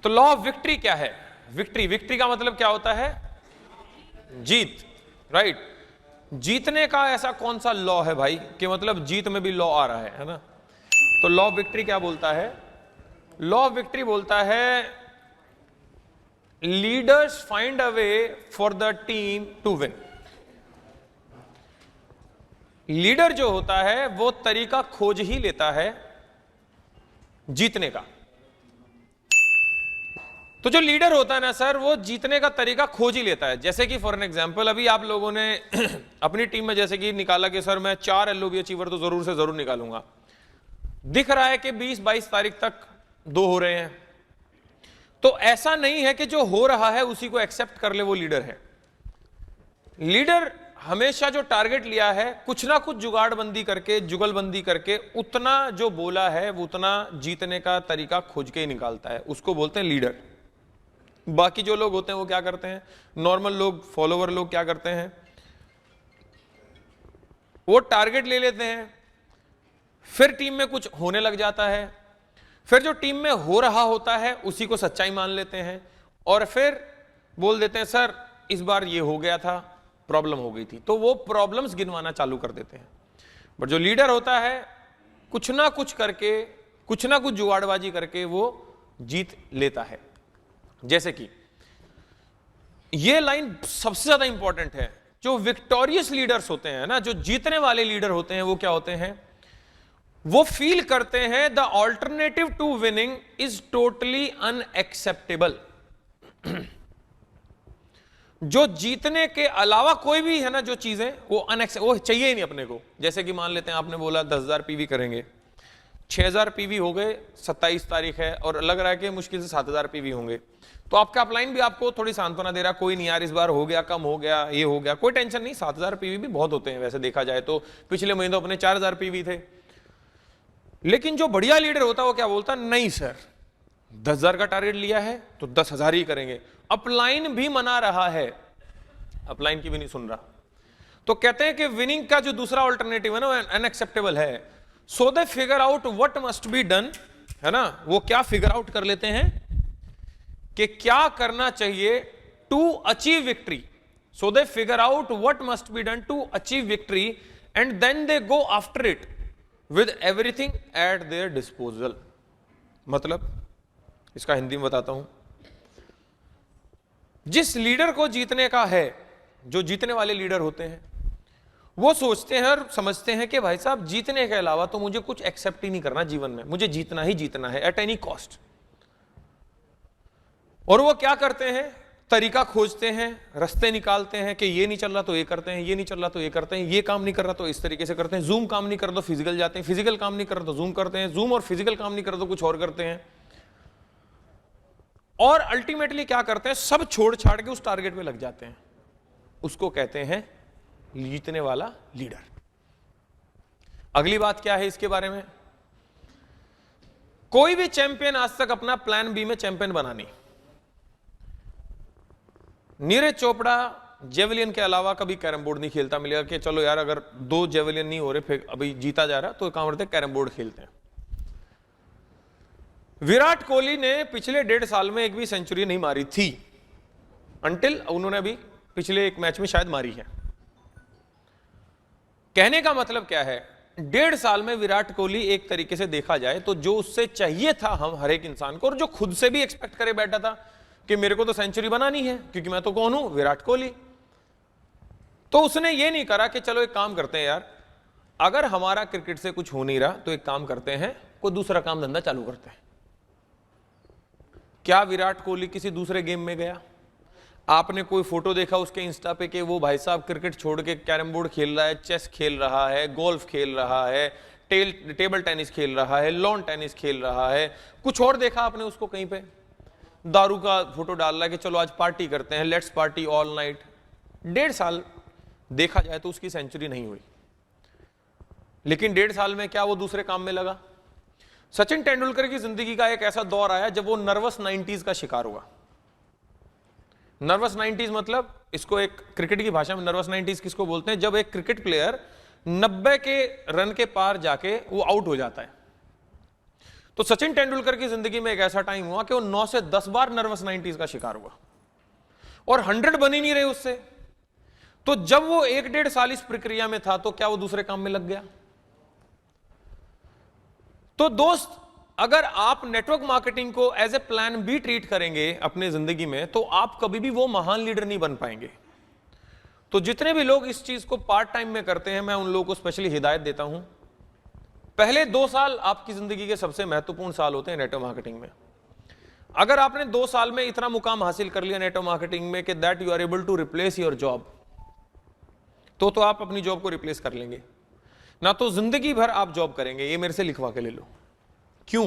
तो law of victory क्या है? विक्ट्री का मतलब क्या होता है? जीत, राइट। जीतने का ऐसा कौन सा लॉ है भाई कि मतलब जीत में भी लॉ आ रहा है ना? तो लॉ ऑफ विक्ट्री क्या बोलता है? लॉ ऑफ विक्ट्री बोलता है leaders find a way for the team to win. Leader जो होता है वो तरीका खोज ही लेता है जीतने का। तो जो लीडर होता है ना सर, वो जीतने का तरीका खोज ही लेता है। जैसे कि फॉर एन एग्जांपल, अभी आप लोगों ने अपनी टीम में जैसे कि निकाला कि सर मैं 4 LOB अचीवर तो जरूर से जरूर निकालूंगा। दिख रहा है कि 20-22 तारीख तक 2 हो रहे हैं। तो ऐसा नहीं है कि जो हो रहा है उसी को एक्सेप्ट कर ले वो लीडर है। लीडर हमेशा जो टारगेट लिया है, कुछ ना कुछ जुगाड़बंदी करके, जुगलबंदी करके, उतना जो बोला है वो उतना जीतने का तरीका खोज के ही निकालता है, उसको बोलते हैं लीडर। बाकी जो लोग होते हैं वो क्या करते हैं? नॉर्मल लोग, फॉलोवर लोग क्या करते हैं? वो टारगेट ले लेते हैं, फिर टीम में कुछ होने लग जाता है, फिर जो टीम में हो रहा होता है उसी को सच्चाई मान लेते हैं और फिर बोल देते हैं सर इस बार ये हो गया था, प्रॉब्लम हो गई थी। तो वो प्रॉब्लम्स गिनवाना चालू कर देते हैं। बट जो लीडर होता है कुछ ना कुछ करके, कुछ ना कुछ जुगाड़बाजी करके वो जीत लेता है। जैसे कि ये लाइन सबसे ज्यादा इंपॉर्टेंट है। जो विक्टोरियस लीडर्स होते हैं ना, जो जीतने वाले लीडर होते हैं, वो क्या होते हैं? वो फील करते हैं the alternative to winning is totally unacceptable. जो जीतने के अलावा कोई भी है ना जो चीजें, वो चाहिए ही नहीं अपने को। जैसे कि मान लेते हैं आपने बोला 10,000 PV करेंगे, 6,000 PV हो गए, 27 तारीख है और लग रहा है कि मुश्किल से 7,000 PV होंगे। तो आपका अपलाइन भी आपको थोड़ी सांत्वना दे रहा, कोई नहीं यार इस बार हो गया, कम हो गया, ये हो गया, कोई टेंशन नहीं। 7,000 PV भी बहुत होते हैं वैसे देखा जाए तो। पिछले महीने तो अपने 4,000 PV थे। लेकिन जो बढ़िया लीडर होता है वो क्या बोलता? नहीं सर, 10,000 का टारगेट लिया है तो 10,000 ही करेंगे। अपलाइन भी मना रहा है, अपलाइन की भी नहीं सुन रहा। तो कहते हैं कि विनिंग का जो दूसरा ऑल्टरनेटिव है ना, अनएक्सेप्टेबल है। So they figure out what must be done, है ना? वो क्या फिगर आउट कर लेते हैं कि क्या करना चाहिए to achieve victory. So they figure out what must be done to achieve victory and then they go after it with everything at their disposal. मतलब इसका हिंदी में बताता हूं। जिस लीडर को जीतने का है, जो जीतने वाले लीडर होते हैं, वो सोचते हैं और समझते हैं कि भाई साहब जीतने के अलावा तो मुझे कुछ एक्सेप्ट ही नहीं करना जीवन में, मुझे जीतना ही जीतना है एट एनी कॉस्ट। और वो क्या करते हैं? तरीका खोजते हैं, रास्ते निकालते हैं कि ये नहीं चल रहा तो ये करते हैं, ये नहीं चल रहा तो ये करते हैं, ये काम नहीं कर रहा तो इस तरीके से करते हैं, जूम काम नहीं कर रहा तो फिजिकल जाते हैं, फिजिकल काम नहीं कर रहा तो जूम करते हैं, जूम और फिजिकल काम नहीं कर रहा तो कुछ और करते हैं। और अल्टीमेटली क्या करते हैं? सब छोड़ छाड़ के उस टारगेट पे लग जाते हैं। उसको कहते हैं जीतने वाला लीडर। अगली बात क्या है इसके बारे में? कोई भी चैंपियन आज तक अपना प्लान बी में चैंपियन बना नहीं। नीरज चोपड़ा जेवलिन के अलावा कभी कैरम बोर्ड नहीं खेलता। मिलेगा कि चलो यार अगर 2 जेवलिन नहीं हो रहे, फिर अभी जीता जा रहा तो काम करते कैरम बोर्ड खेलते हैं। विराट कोहली ने पिछले 1.5 साल में एक भी सेंचुरी नहीं मारी थी, अंटिल उन्होंने अभी पिछले एक मैच में शायद मारी है। कहने का मतलब क्या है? 1.5 साल में विराट कोहली एक तरीके से देखा जाए तो जो उससे चाहिए था हम हर एक इंसान को, और जो खुद से भी एक्सपेक्ट करे बैठा था कि मेरे को तो सेंचुरी बनानी है क्योंकि मैं तो कौन हूं? विराट कोहली। तो उसने ये नहीं करा कि चलो एक काम करते हैं यार, अगर हमारा क्रिकेट से कुछ हो नहीं रहा तो एक काम करते हैं, कोई दूसरा काम धंधा चालू करते हैं। क्या विराट कोहली किसी दूसरे गेम में गया? आपने कोई फोटो देखा उसके इंस्टा पे कि वो भाई साहब क्रिकेट छोड़ के कैरम बोर्ड खेल रहा है, चेस खेल रहा है, गोल्फ खेल रहा है, टेबल टेनिस खेल रहा है, लॉन टेनिस खेल रहा है? कुछ और देखा आपने उसको कहीं पे? दारू का फोटो डाल रहा है कि चलो आज पार्टी करते हैं, लेट्स पार्टी ऑल नाइट। 1.5 साल देखा जाए तो उसकी सेंचुरी नहीं हुई। लेकिन 1.5 साल में क्या वो दूसरे काम में लगा? सचिन तेंदुलकर की जिंदगी का एक ऐसा दौर आया जब वो नर्वस 90s का शिकार हुआ। नर्वस 90s मतलब, इसको एक क्रिकेट की भाषा में नर्वस 90s किसको बोलते हैं? जब एक क्रिकेट प्लेयर 90 के रन के पार जाके वो आउट हो जाता है। तो सचिन तेंदुलकर की जिंदगी में एक ऐसा टाइम हुआ कि वो 9 से 10 बार नर्वस 90s का शिकार हुआ और 100 बन ही नहीं रहे उससे। तो जब वो 1-1.5 साल इस प्रक्रिया में था तो क्या वो दूसरे काम में लग गया? तो दोस्त, अगर आप नेटवर्क मार्केटिंग को as a plan B treat करेंगे अपनी जिंदगी में, तो आप कभी भी वो महान लीडर नहीं बन पाएंगे। तो जितने भी लोग इस चीज को पार्ट टाइम में करते हैं, मैं उन लोगों को स्पेशली हिदायत देता हूं, पहले 2 साल आपकी जिंदगी के सबसे महत्वपूर्ण साल होते हैं नेटवर्क मार्केटिंग में। अगर आपने 2 साल में इतना मुकाम हासिल कर लिया नेटवर्क मार्केटिंग में कि that you are able to replace your job, तो आप अपनी जॉब को रिप्लेस कर लेंगे ना, तो जिंदगी भर आप जॉब करेंगे। ये मेरे से लिखवा के ले लो। क्यों?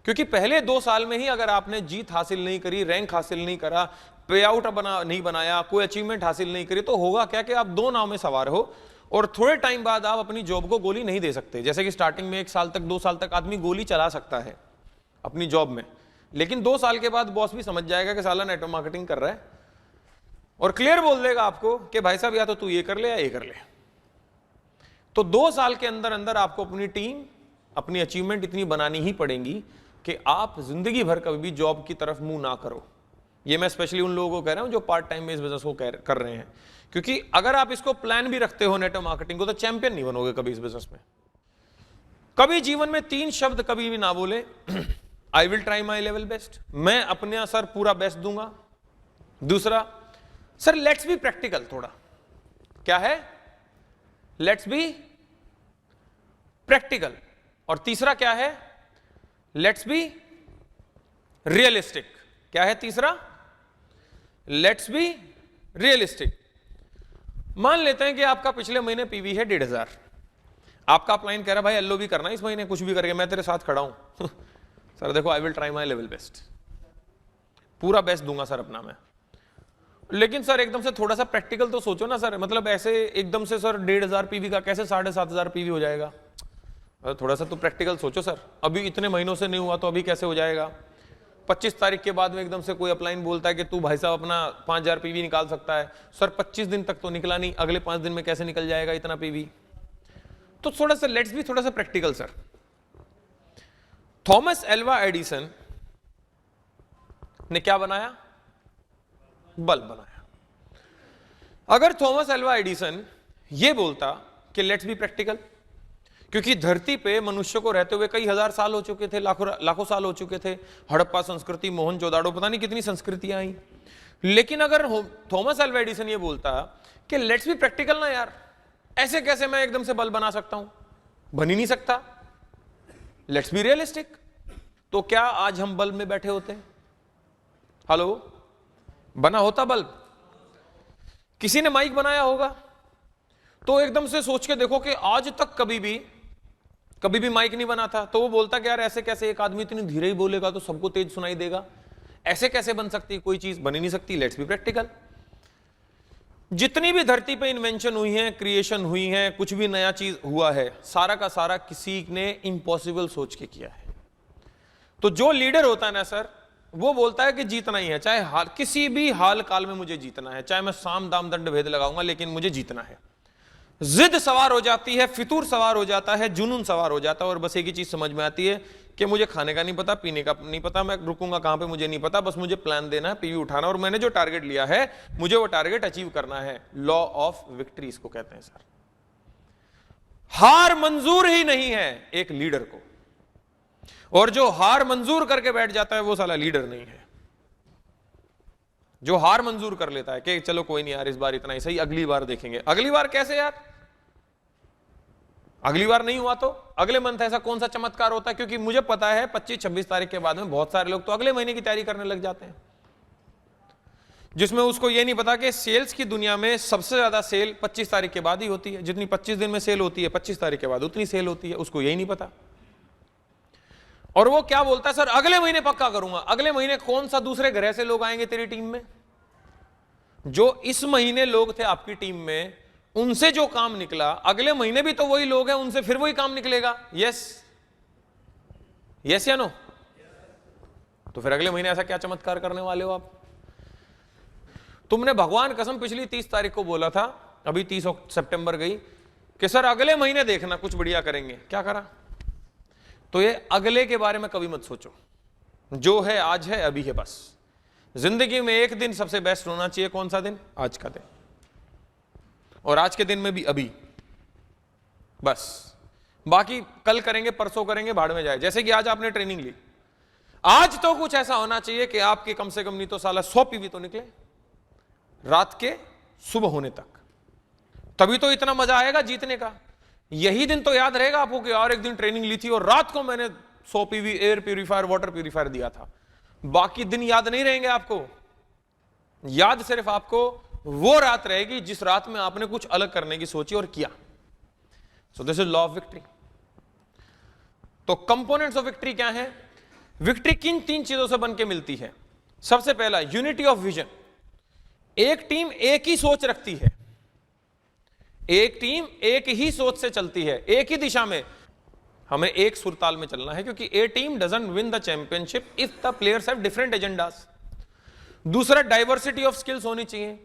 क्योंकि पहले 2 साल में ही अगर आपने जीत हासिल नहीं करी, रैंक हासिल नहीं करा, पे आउट नहीं बनाया, कोई अचीवमेंट हासिल नहीं करी, तो होगा क्या कि आप 2 नाव में सवार हो और थोड़े टाइम बाद आप अपनी जॉब को गोली नहीं दे सकते। जैसे कि स्टार्टिंग में 1 साल तक 2 साल तक आदमी गोली चला सकता है अपनी जॉब में, लेकिन 2 साल के बाद बॉस भी समझ जाएगा कि साला नेटवर्क मार्केटिंग कर रहा है और क्लियर बोल देगा आपको कि भाई साहब या तो तू ये कर ले या ये कर ले। तो 2 साल के अंदर अंदर आपको अपनी टीम, अपनी अचीवमेंट इतनी बनानी ही पड़ेगी कि आप जिंदगी भर कभी भी जॉब की तरफ मुंह ना करो। ये मैं स्पेशली उन लोगों को कह रहा हूं जो पार्ट टाइम में इस बिजनेस को कर रहे हैं, क्योंकि अगर आप इसको प्लान भी रखते हो नेटवर्क मार्केटिंग को, तो चैंपियन नहीं बनोगे कभी इस बिजनेस में। कभी जीवन में 3 शब्द कभी भी ना बोले, I will try my level best, मैं अपने सर पूरा बेस्ट दूंगा। दूसरा, सर लेट्स बी प्रैक्टिकल, थोड़ा क्या है, लेट्स बी प्रैक्टिकल। और तीसरा क्या है, लेट्स बी रियलिस्टिक। क्या है तीसरा? Let's be realistic. मान लेते हैं कि आपका पिछले महीने पीवी है 1,500, आपका अपलाइन कह रहा है भाई एलओ भी करना इस महीने, कुछ भी करके मैं तेरे साथ खड़ा हूं सर देखो I will try my level best, पूरा बेस्ट दूंगा सर अपना मैं। लेकिन सर एकदम से थोड़ा सा प्रैक्टिकल तो सोचो ना सर, मतलब ऐसे एकदम से सर 1,500 पीवी का कैसे 7,500 पीवी हो जाएगा? थोड़ा सा तो प्रैक्टिकल सोचो सर, अभी इतने महीनों से नहीं हुआ तो अभी कैसे हो जाएगा? 25 तारीख के बाद में एकदम से कोई अपलाइन बोलता है कि तू भाई साहब अपना 5,000 पीवी निकाल सकता है। सर 25 दिन तक तो निकला नहीं, अगले 5 दिन में कैसे निकल जाएगा इतना पीवी? तो थोड़ा सा लेट्स बी थोड़ा सा practical sir. Thomas Alva Edison ने क्या बनाया? बल्ब बनाया। अगर थॉमस एल्वा एडिसन ये बोलता कि लेट्स बी प्रैक्टिकल, क्योंकि धरती पे मनुष्य को रहते हुए कई हजार साल हो चुके थे, लाखों साल हो चुके थे, हड़प्पा संस्कृति, मोहनजोदाड़ो, पता नहीं कितनी संस्कृतियां आई। लेकिन अगर थॉमस एल्वा एडिसन ये बोलता कि लेट्स बी प्रैक्टिकल ना यार, ऐसे कैसे मैं एकदम से बल्ब बना सकता हूं? बन ही नहीं सकता। Let's be realistic. तो क्या आज हम बल्ब में बैठे होते? हेलो, बना होता बल्ब? किसी ने माइक बनाया होगा? तो एकदम से सोच के देखो कि आज तक कभी भी माइक नहीं बना था। तो वो बोलता कि यार ऐसे कैसे, एक आदमी इतनी धीरे ही बोलेगा तो सबको तेज सुनाई देगा, ऐसे कैसे बन सकती, कोई चीज बन ही नहीं सकती। Let's be practical. जितनी भी धरती पे इन्वेंशन हुई है, क्रिएशन हुई है, कुछ भी नया चीज हुआ है, सारा का सारा किसी ने इम्पॉसिबल सोच के किया है। तो जो लीडर होता है ना सर, वो बोलता है कि जीतना ही है, चाहे किसी भी हाल काल में मुझे जीतना है, चाहे मैं साम दाम दंड भेद लगाऊंगा, लेकिन मुझे जीतना है। जिद सवार हो जाती है, फितूर सवार हो जाता है, जुनून सवार हो जाता है, और बस एक ही चीज समझ में आती है कि मुझे खाने का नहीं पता, पीने का नहीं पता, मैं रुकूंगा कहां पे मुझे नहीं पता, बस मुझे प्लान देना है, पीवी उठाना, और मैंने जो टारगेट लिया है मुझे वो टारगेट अचीव करना है। लॉ ऑफ विक्ट्री इसको कहते हैं सर। हार मंजूर ही नहीं है एक लीडर को, और जो हार मंजूर करके बैठ जाता है वो साला लीडर नहीं है। जो हार मंजूर कर लेता है कि चलो कोई नहीं यार, इस बार इतना ही सही, अगली बार देखेंगे। अगली बार कैसे यार? अगली बार नहीं हुआ तो अगले मंथ ऐसा कौन सा चमत्कार होता है? क्योंकि मुझे पता है 25-26 तारीख के बाद में बहुत सारे लोग तो अगले महीने की तैयारी करने लग जाते हैं, जिसमें उसको यह नहीं पता कि सेल्स की दुनिया में सबसे ज्यादा सेल 25 तारीख के बाद ही होती है। जितनी 25 दिन में सेल होती है, 25 तारीख के बाद उतनी सेल होती है, उसको यही नहीं पता। और वो क्या बोलता है, सर अगले महीने पक्का करूंगा। अगले महीने कौन सा दूसरे ग्रह से लोग आएंगे तेरी टीम में? जो इस महीने लोग थे आपकी टीम में, उनसे जो काम निकला, अगले महीने भी तो वही लोग हैं, उनसे फिर वही काम निकलेगा। यस यस या नो? तो फिर अगले महीने ऐसा क्या चमत्कार करने वाले हो आप? तुमने भगवान कसम पिछली 30 तारीख को बोला था, अभी 30 सितंबर गई, कि सर अगले महीने देखना कुछ बढ़िया करेंगे। क्या करा? तो ये अगले के बारे में कभी मत सोचो, जो है आज है, अभी है बस। जिंदगी में एक दिन सबसे बेस्ट होना चाहिए, कौन सा दिन? आज का दिन। और आज के दिन में भी अभी, बस। बाकी कल करेंगे, परसों करेंगे, भाड़ में जाए। जैसे कि आज आपने ट्रेनिंग ली, आज तो कुछ ऐसा होना चाहिए कि आपके कम से कम नहीं तो साला 100 पीवी तो निकले रात के सुबह होने तक, तभी तो इतना मजा आएगा जीतने का। यही दिन तो याद रहेगा आपको कि और एक दिन ट्रेनिंग ली थी और रात को मैंने 100 PV air purifier, water purifier दिया था। बाकी दिन याद नहीं रहेंगे आपको। याद सिर्फ आपको वो रात रहेगी जिस रात में आपने कुछ अलग करने की सोची और किया। So this is law of victory. तो कंपोनेंट्स ऑफ विक्ट्री क्या है? विक्ट्री किन 3 चीजों से बनके मिलती है? सबसे पहला, यूनिटी ऑफ विजन। एक टीम एक ही सोच रखती है, एक टीम एक ही सोच से चलती है, एक ही दिशा में। हमें एक सुरताल में चलना है, क्योंकि a team doesn't win the championship if the players have different agendas. दूसरा, डाइवर्सिटी ऑफ स्किल्स होनी चाहिए।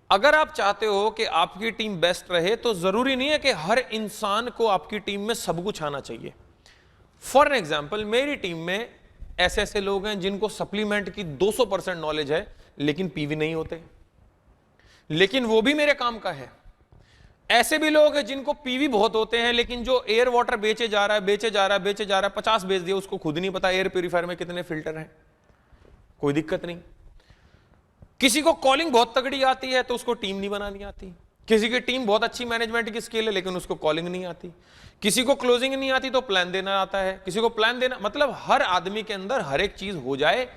अगर आप चाहते हो कि आपकी टीम बेस्ट रहे तो जरूरी नहीं है कि हर इंसान को आपकी टीम में सब कुछ आना चाहिए। फॉर एग्जाम्पल, मेरी टीम में ऐसे ऐसे लोग हैं जिनको सप्लीमेंट की 200% नॉलेज है लेकिन पीवी नहीं होते, लेकिन वो भी मेरे काम का है। ऐसे भी लोग हैं जिनको पीवी बहुत होते हैं लेकिन जो एयर वाटर बेचे जा रहा है 50 बेच दिया, उसको खुद नहीं पता एयर प्यूरिफायर में कितने फिल्टर हैं, कोई दिक्कत नहीं। किसी को कॉलिंग बहुत तगड़ी आती है तो उसको टीम नहीं बनानी आती। किसी की टीम बहुत अच्छी मैनेजमेंट की स्किल है लेकिन उसको कॉलिंग नहीं आती। किसी को क्लोजिंग नहीं आती तो प्लान देना आता है, किसी को प्लान देना, मतलब हर आदमी के अंदर हर एक चीज हो जाए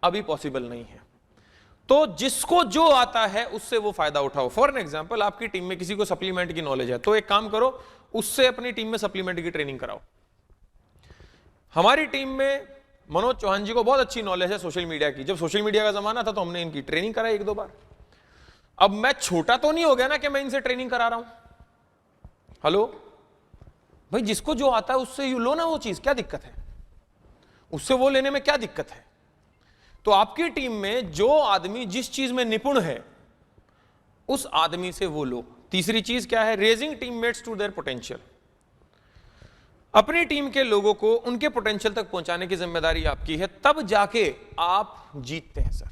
अभी पॉसिबल नहीं है। तो जिसको जो आता है उससे वो फायदा उठाओ। फॉर एग्जांपल, आपकी टीम में किसी को सप्लीमेंट की नॉलेज है तो एक काम करो, उससे अपनी टीम में सप्लीमेंट की ट्रेनिंग कराओ। हमारी टीम में मनोज चौहान जी को बहुत अच्छी नॉलेज है सोशल मीडिया की। जब सोशल मीडिया का जमाना था तो हमने इनकी ट्रेनिंग कराई 1-2 बार। अब मैं छोटा तो नहीं हो गया ना कि मैं इनसे ट्रेनिंग करा रहा हूं। हेलो भाई, जिसको जो आता है उससे यू लो ना वो चीज, क्या दिक्कत है? उससे वो लेने में क्या दिक्कत है? तो आपकी टीम में जो आदमी जिस चीज में निपुण है उस आदमी से वो लो। तीसरी चीज क्या है? Raising teammates to their potential. अपनी टीम के लोगों को उनके पोटेंशियल तक पहुंचाने की जिम्मेदारी आपकी है, तब जाके आप जीतते हैं सर।